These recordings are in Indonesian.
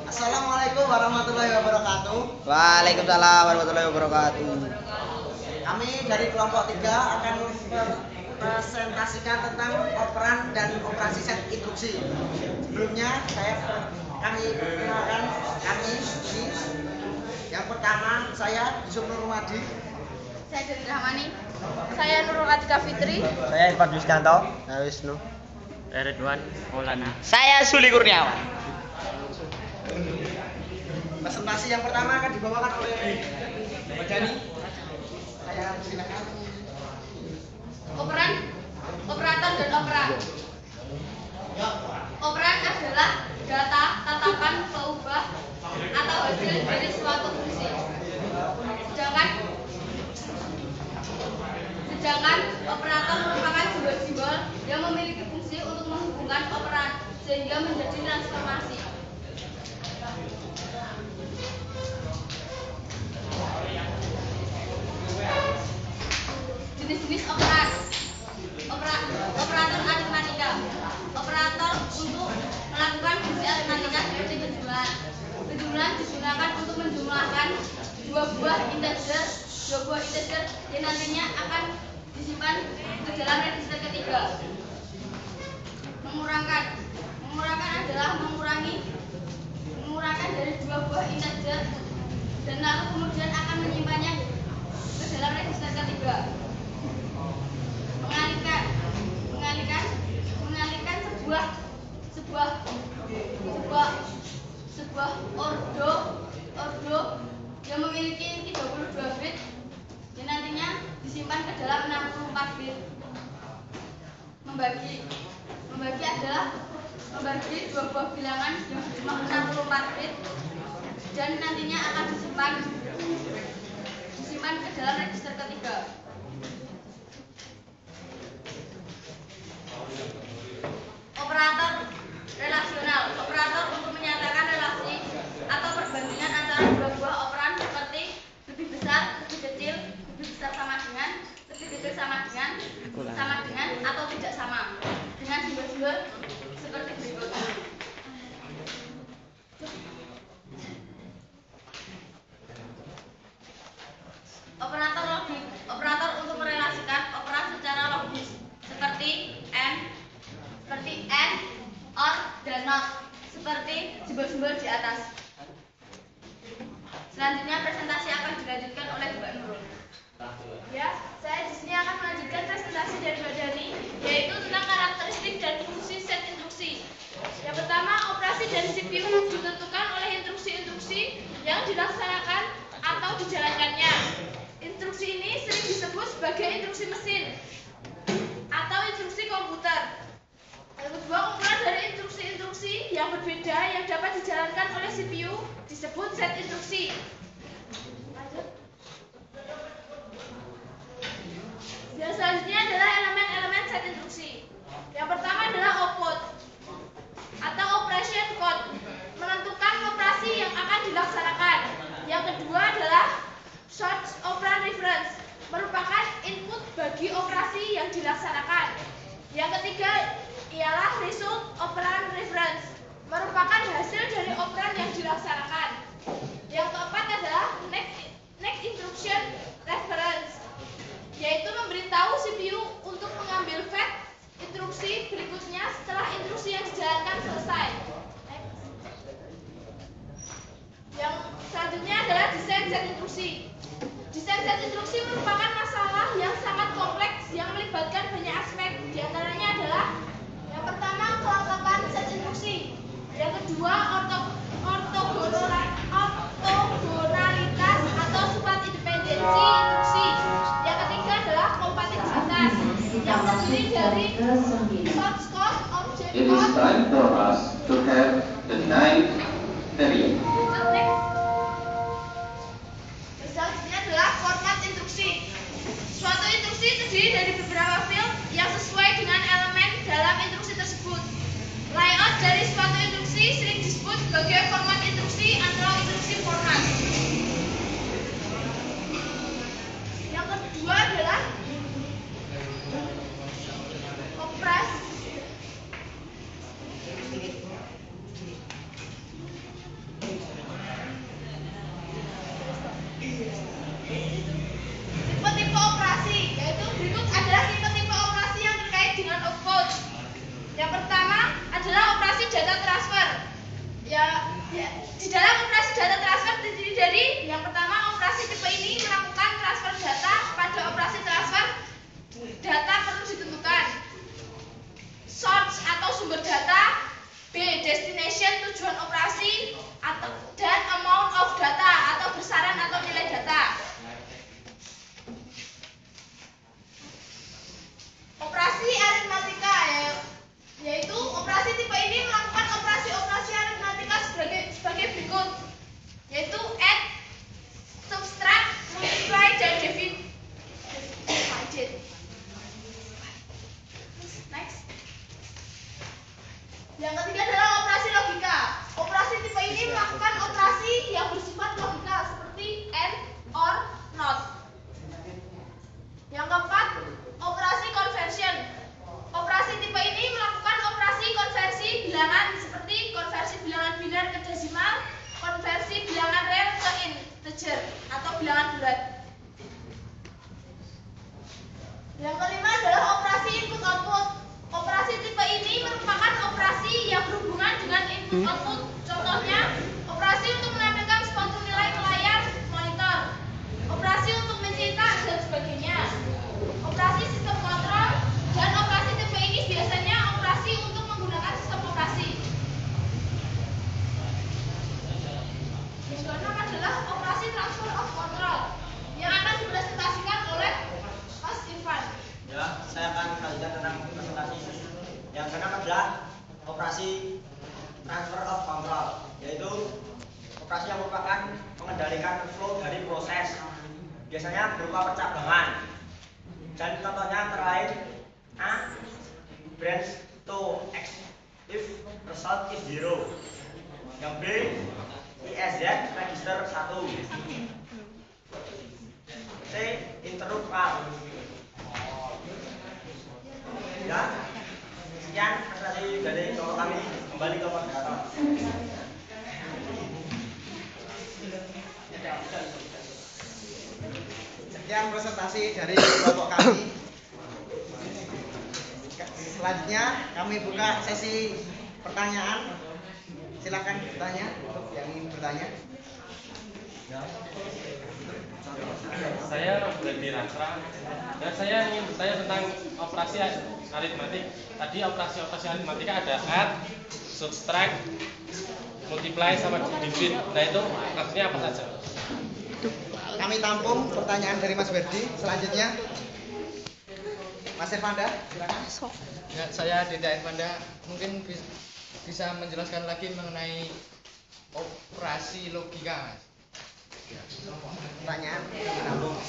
Assalamualaikum warahmatullahi wabarakatuh. Waalaikumsalam warahmatullahi wabarakatuh. Kami dari kelompok 3 akan mempresentasikan tentang operan dan operasi set instruksi. Sebelumnya kami perkenalkan kami ini. Yang pertama saya Yusuf Nur Rumadi. Saya Dewi Rahmani. Saya Nurul Atika Fitri. Saya Irfan Yustianto. Saya Wisnu. Saya Ridwan Maulana. Saya Suli Kurniawan. Presentasi yang pertama akan dibawakan oleh Mbak Dani. Saya silakan. Operan, operator dan operan. Operan adalah data, tatakan, peubah, atau hasil dari suatu fungsi. Sedangkan operator merupakan simbol-simbol yang memiliki fungsi untuk menghubungkan operan sehingga menjadi transformasi. Jenis-jenis operan. Operator aritmatika. Operator untuk melakukan fungsi aritmatika seperti penjumlahan. Penjumlahan digunakan untuk menjumlahkan dua buah integer yang nantinya akan disimpan ke dalam register ketiga. Mengurangkan adalah mengurangkan dari dua buah integer dan lalu kemudian akan menyimpannya ke dalam register ketiga. Mengalihkan sebuah ordo yang memiliki 32 bit yang nantinya disimpan ke dalam 64 bit. Membagi adalah membagi dua buah bilangan yang berjumlah 64 bit dan nantinya akan disimpan ke dalam register ketiga. Operator relasional. Operator untuk menyatakan relasi atau perbandingan antara dua buah operan seperti lebih besar, lebih kecil, lebih besar sama dengan, lebih kecil sama dengan atau tidak sama dengan simbol-simbol seperti berikut. Operator logik. Operator untuk merelasikan operan secara logis seperti and, or, dan not seperti simbol-simbol di atas. Selanjutnya presentasi akan dilanjutkan oleh Mbak Nurul. Ya, saya di sini akan melanjutkan presentasi dari Mbak Dani, yaitu tentang karakteristik dan fungsi set instruksi. Yang pertama, operasi dari CPU ditentukan oleh instruksi-instruksi yang dilaksanakan atau dijalankannya. Instruksi ini sering disebut sebagai instruksi mesin atau instruksi komputer. Yang kedua, kumpulan dari instruksi-instruksi yang berbeda yang dapat dijalankan oleh CPU disebut set instruksi. Lanjut. Yang selanjutnya adalah elemen-elemen set instruksi. Yang pertama adalah output atau operation code, menentukan operasi yang akan dilaksanakan. Yang kedua adalah source operand reference, merupakan input bagi operasi yang dilaksanakan. Yang ketiga ialah result operand reference, merupakan hasil dari operan yang dilaksanakan. Yang keempat adalah next instruction reference, yaitu memberitahu CPU untuk mengambil fetch instruksi berikutnya setelah instruksi yang dijalankan selesai. Yang selanjutnya adalah desain set instruksi. Desain set instruksi merupakan masalah yang sangat kompleks yang melibatkan banyak aspek. Di antaranya adalah yang pertama, kelengkapan set instruksi. Yang kedua, ortogonalitas atau sifat independensi instruksi. Yang ketiga adalah kompatibilitas yang terdiri dari source code, object code. It is time for us to have the ninth period. Selanjutnya adalah format instruksi. Suatu instruksi terdiri dari beberapa field yang sesuai dengan elemen dalam instruksi tersebut. Layout dari suatu instruksi sering disebut sebagai format instruksi atau instruksi format. Yang kedua adalah operasi Di dalam operasi data transfer terdiri dari yang pertama, operasi tipe ini melakukan transfer data. Pada operasi transfer data perlu ditentukan source atau sumber data, B. Destination tujuan operasi, dan amount of data atau besaran atau nilai data. Operasi aritmatika yaitu operasi tipe ini melakukan operasi aritmatika sebagai berikut, yaitu add, subtract, multiply, dan divide. Next. Yang ketiga adalah operasi logika. Operasi tipe ini melakukan operasi yang bersifat logika seperti and, or, not. Yang keempat, operasi conversion. Operasi tipe ini melakukan operasi konversi bilangan seperti konversi bilangan biner ke desimal, konversi bilangan real ke integer atau bilangan bulat. Yang kelima adalah operasi input output. Operasi tipe ini merupakan operasi yang berhubungan dengan input output. Contohnya, operasi untuk menampilkan suatu nilai ke layar monitor, operasi untuk mencetak dan sebagainya, operasi sistem kontrol, dan operasi tipe ini biasanya operasi untuk menggunakan sistem operasi. Yang keenam adalah operasi transfer of control yang akan dipresentasikan oleh Mas Irfan. Ya, saya akan lanjutkan tentang presentasi. Yang keenam adalah operasi transfer of control, yaitu operasi yang merupakan mengendalikan flow dari proses, biasanya berupa percabangan. Dan contohnya antara lain A. Branch to X if result is 0. Yang B. ISZ register 1. C. Interrupt call. Ya, sekian presentasi dari kelompok kami. Kembali ke moderator. Sekian presentasi dari kelompok kami. Selanjutnya kami buka sesi pertanyaan. Silakan bertanya untuk yang ingin bertanya. Saya Brandi Rasra dan saya ingin bertanya tentang operasi aritmatik. Tadi operasi aritmatika ada add, subtract, multiply sama divide. Nah itu artinya apa saja? Kami tampung pertanyaan dari Mas Berdi. Selanjutnya Mas Irfanda, silakan. Ya, saya Deda Irfanda. Mungkin bisa menjelaskan lagi mengenai operasi logika, Mas. Pertanyaan tampung.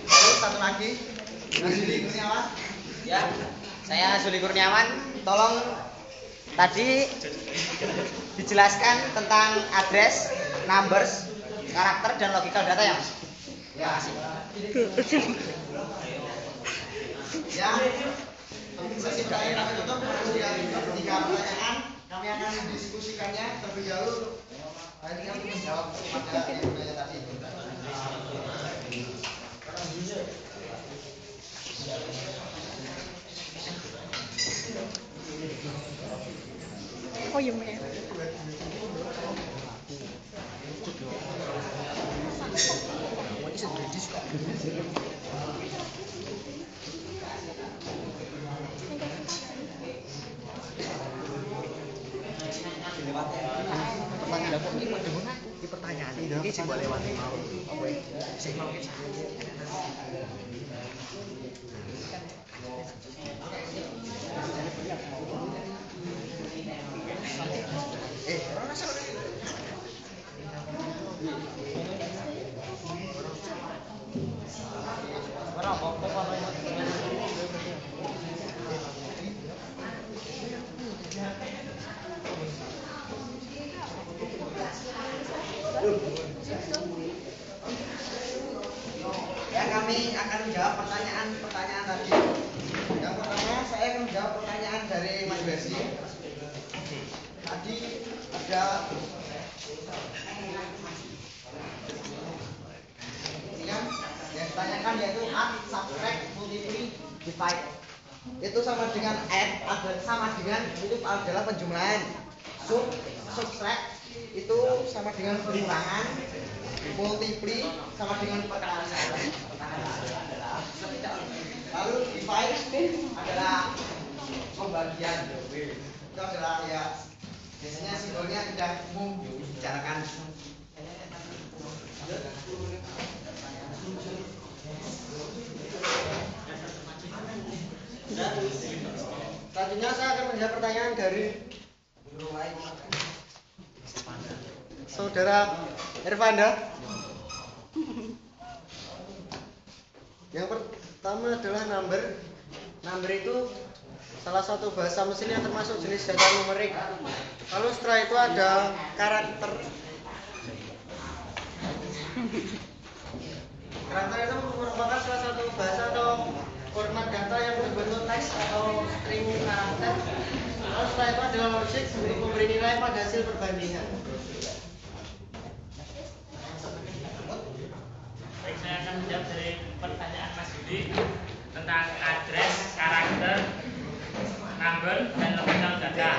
Terus satu lagi, Mas Yuli Kurniawan. Ya, saya Zuli Kurniawan. Tolong tadi dijelaskan tentang address, numbers, karakter, dan logical data ya, Mas? Ya, ya. Sesi pertanyaan kami tutup. Kemudian 3 pertanyaan kami akan mendiskusikannya terlebih dahulu. Ini kami menjawab pada yang bertanya tadi. Oh iya bener. Pertanyaan kok ini mana? Ini pertanyaan ini sih boleh lewat mau. Oke. Sing mau kita. Ora salah. Ora apa-apa kalau ya, kami akan menjawab pertanyaan tadi. Yang pertama saya akan menjawab pertanyaan dari Mas Bersi. Tadi ada ini kan yang ditanyakan yaitu add, subtract, multiply, divide. Itu sama dengan add, sama dengan itu adalah penjumlahan. Sub subtract itu sama dengan pengurangan, multiply sama dengan perkalian. Lalu divide adalah pembagian. Itu adalah ya biasanya simbolnya tidak umum dibicarakan. Dan selanjutnya saya akan menjawab pertanyaan dari Saudara Irfanda. Yang pertama adalah number. Number itu salah satu bahasa mesin yang termasuk jenis data numerik. Lalu setelah itu ada karakter. Karakter itu merupakan salah satu bahasa atau format data yang berbentuk teks atau string karakter. Lalu setelah itu adalah logic untuk memberi nilai pada hasil perbandingan. Baik, saya akan menjawab dari pertanyaan Mas Yudi tentang address, karakter, number, dan logical data.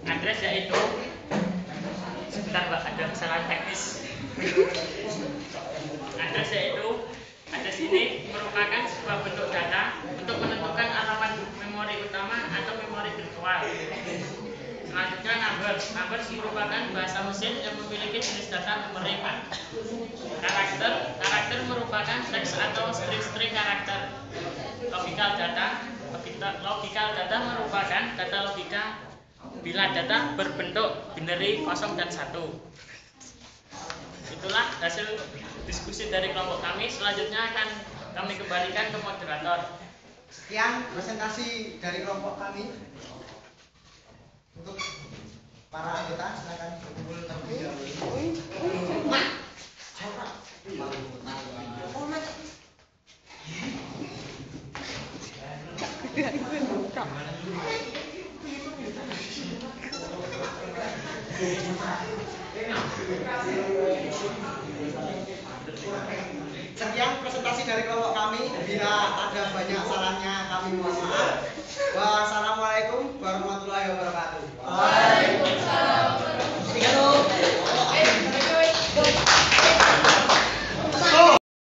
Address yaitu, sebentar Mbak, ada kesalahan teknis. Address yaitu, address ini merupakan sebuah bentuk data untuk menentukan alamat memori utama atau memori virtual. Selanjutnya numbers merupakan bahasa mesin yang memiliki jenis data numerik. Karakter merupakan teks atau string karakter. Logical data merupakan data logika bila data berbentuk binary 0 dan 1. Itulah hasil diskusi dari kelompok kami. Selanjutnya akan kami kembalikan ke moderator. Sekian presentasi dari kelompok kami. Untuk para anggota silakan berkumpul terlebih dahulu. Sekian presentasi dari kelompok kami. Bila ada banyak salahnya kami mohon maaf. Wassalamualaikum warahmatullahi wabarakatuh. Waalaikumsalam.